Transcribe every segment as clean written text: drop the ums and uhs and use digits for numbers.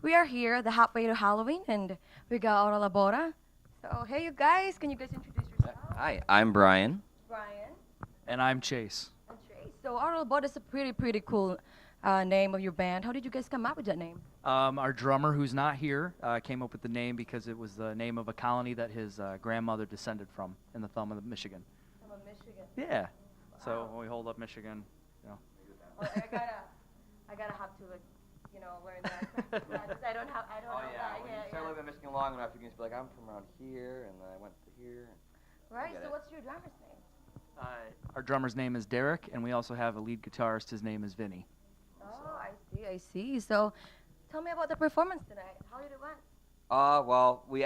We are here, the halfway to Halloween, and we got Ora Labora. So, hey, you guys, can you guys introduce yourselves? Hi, I'm Brian. Brian And I'm Chase. and Trace. So, Ora Labora is a pretty cool name of your band. How did you guys come up with that name? Our drummer, who's not here, came up with the name because it was the name of a colony that his grandmother descended from in the thumb of Michigan. From Michigan. Yeah. So Wow. when we hold up Michigan, you know. Oh, I gotta have to, like, learn that. 'Cause I don't know When you that. start living in Michigan long enough, you can just be like, I'm from around here, and then I went to here. Right. get So, it. what's your drummer's name? Our drummer's name is Derek, and we also have a lead guitarist. His name is Vinny. Oh, I see. I see. So, tell me about the performance tonight. How did it went? Well, we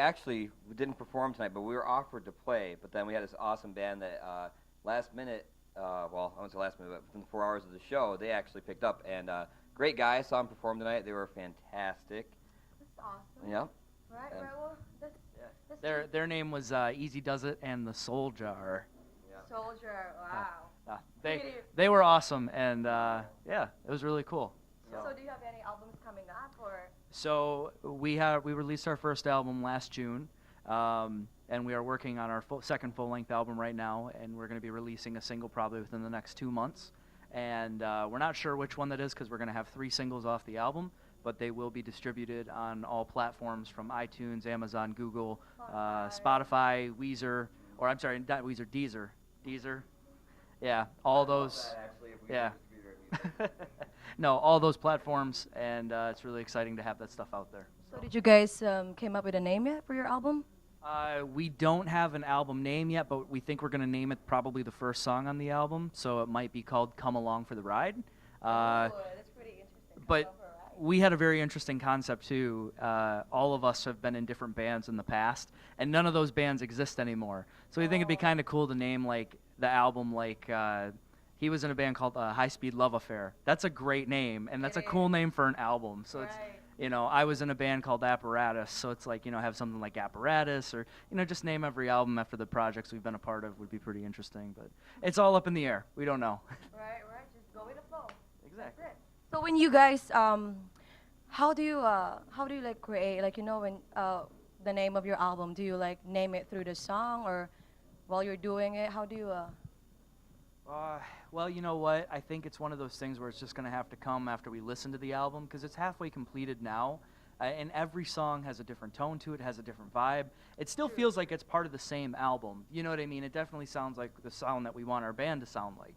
didn't perform tonight, but we were offered to play. But then we had this awesome band that last minute, well, I won't say last minute, but within 4 hours of the show, they actually picked up. And great guys, saw them perform tonight. They were fantastic. That's awesome. Yep. Right. And- Right. Well, that's Their name was Easy Does It and the Soul Jar. Soldier. Wow. They were awesome, and yeah, it was really cool. So, do you have any albums coming up, or? So we released our first album last June, and we are working on our second full-length album right now, and we're going to be releasing a single probably within the next 2 months. And we're not sure which one that is because we're going to have 3 singles off the album, but they will be distributed on all platforms from iTunes, Amazon, Google, Spotify, Weezer, or I'm sorry, not Weezer, Deezer. Yeah, all those. Yeah. No, all those platforms, and it's really exciting to have that stuff out there. So, did you guys came up with a name yet for your album? We don't have an album name yet, but we think we're going to name it probably the first song on the album, so it might be called Come Along for the Ride. That's pretty interesting. But we had a very interesting concept, too. All of us have been in different bands in the past, and none of those bands exist anymore. So we think it'd be kind of cool to name, like, the album, like, he was in a band called High Speed Love Affair. That's a great name, and that's a cool name for an album. So it's, I was in a band called Apparatus, so it's like, have something like Apparatus, or, just name every album after the projects we've been a part of would be pretty interesting. But it's all up in the air. We don't know. Right. Just go with the flow. Exactly. That's it. So, when you guys, how do you like create, like, when the name of your album? Do you like name it through the song, or while you're doing it? How do you? Well, you know what? I think it's one of those things where it's just going to have to come after we listen to the album, because it's halfway completed now, and every song has a different tone to it, has a different vibe. It still feels like it's part of the same album. You know what I mean? It definitely sounds like the sound that we want our band to sound like.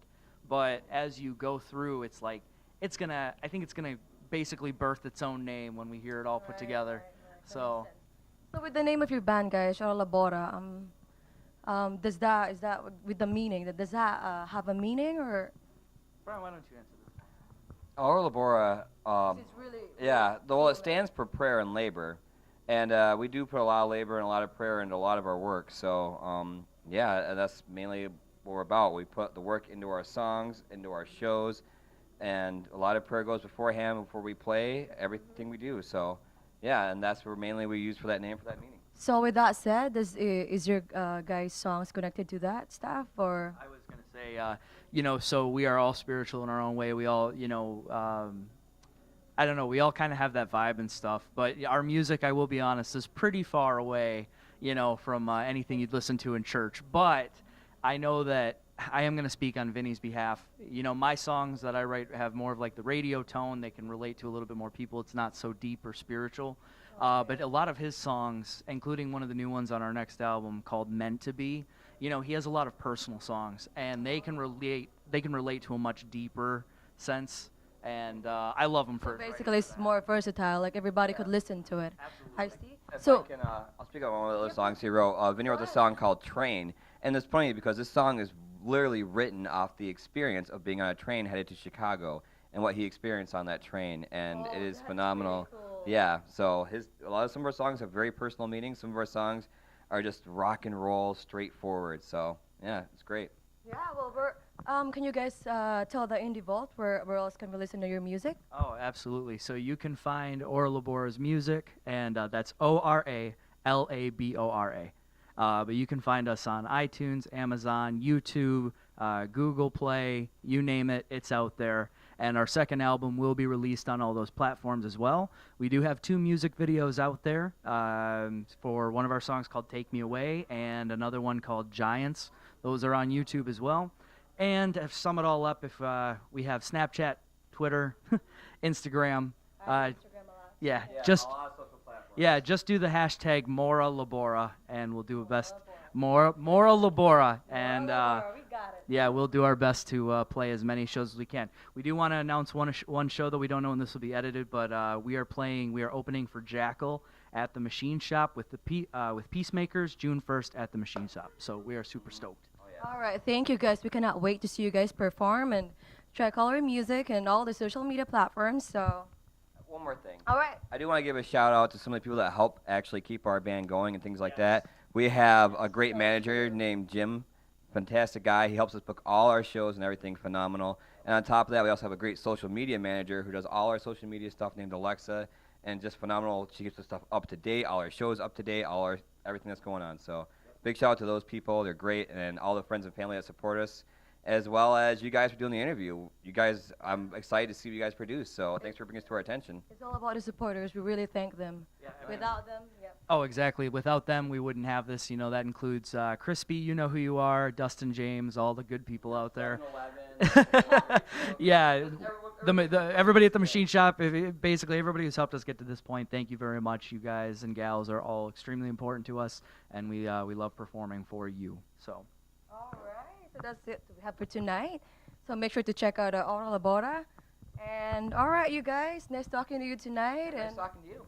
But as you go through, it's like, I think it's going to basically birth its own name when we hear it all put together. Right. So, So, with the name of your band, guys, Ora Labora, is that with the meaning? Does that have a meaning, or? Brian, why don't you answer this? Ora Labora, It's really. yeah, well, it stands for prayer and labor. And we do put a lot of labor and a lot of prayer into a lot of our work. So, yeah, that's mainly what we're about. We put the work into our songs, into our shows, and a lot of prayer goes beforehand before we play everything we do. So, yeah, and that's where mainly we use for that name, for that meaning. So, with that said, is your guys' songs connected to that stuff, or? I was going to say, so we are all spiritual in our own way. We all, I don't know, we all kind of have that vibe and stuff. But our music, I will be honest, is pretty far away, from anything you'd listen to in church. But I know that I am going to speak on Vinny's behalf. My songs that I write have more of like the radio tone. They can relate to a little bit more people. It's not so deep or spiritual. But a lot of his songs, including one of the new ones on our next album called Meant to Be, he has a lot of personal songs, and they can relate to a much deeper sense, and I love them for So basically, it's more versatile. Like, everybody could listen to it. Absolutely. I see. If So, I can, I'll speak on one of the other songs he wrote. Vinny wrote a song called Train, and it's funny because this song is literally written off the experience of being on a train headed to Chicago and what he experienced on that train, and it is that's phenomenal. pretty cool. Yeah, so some of our songs have very personal meanings. Some of our songs are just rock and roll, straightforward. So yeah, it's great. Yeah, well, can you guys tell the Indie Vault where else can we listen to your music? Oh, absolutely. So you can find Ora Labora's music, and that's ORALABORA. But you can find us on iTunes, Amazon, YouTube, Google Play, you name it, it's out there. And our second album will be released on all those platforms as well. We do have 2 music videos out there for one of our songs called Take Me Away and another one called Giants. Those are on YouTube as well. And to sum it all up, if we have Snapchat, Twitter, Instagram. Instagram a lot. Yeah, Yeah, just a lot of social platforms. yeah, just do the hashtag Ora Labora, and we'll do our best. Ora Labora, and we got it. yeah, we'll do our best to play as many shows as we can. We do want to announce one show that we don't know when this will be edited, but we are opening for Jackal at the Machine Shop with with Peacemakers June 1st at the Machine Shop. So we are super stoked. All right, thank you guys. We cannot wait to see you guys perform and check all our music and all the social media platforms. So, One more thing. all right. I do want to give a shout out to some of the people that help actually keep our band going and things like that. We have a great manager named Jim, fantastic guy. He helps us book all our shows and everything, phenomenal. And on top of that, we also have a great social media manager who does all our social media stuff named Alexa, and just phenomenal. She keeps the stuff up to date, all our shows up to date, everything that's going on. So big shout out to those people. They're great, and all the friends and family that support us, as well as you guys for doing the interview. You guys, I'm excited to see what you guys produce. So thanks for bringing us to our attention. It's all about the supporters. We really thank them. Without them, Oh, exactly. Without them, we wouldn't have this. That includes Crispy, you know who you are, Dustin James, all the good people out there. Yeah, everybody at the Machine Shop, basically everybody who's helped us get to this point, thank you very much. You guys and gals are all extremely important to us, and we love performing for you. So. All right, so that's it we have for tonight. So make sure to check out Ora Labora. And all right, you guys, nice talking to you tonight. Nice And talking to you.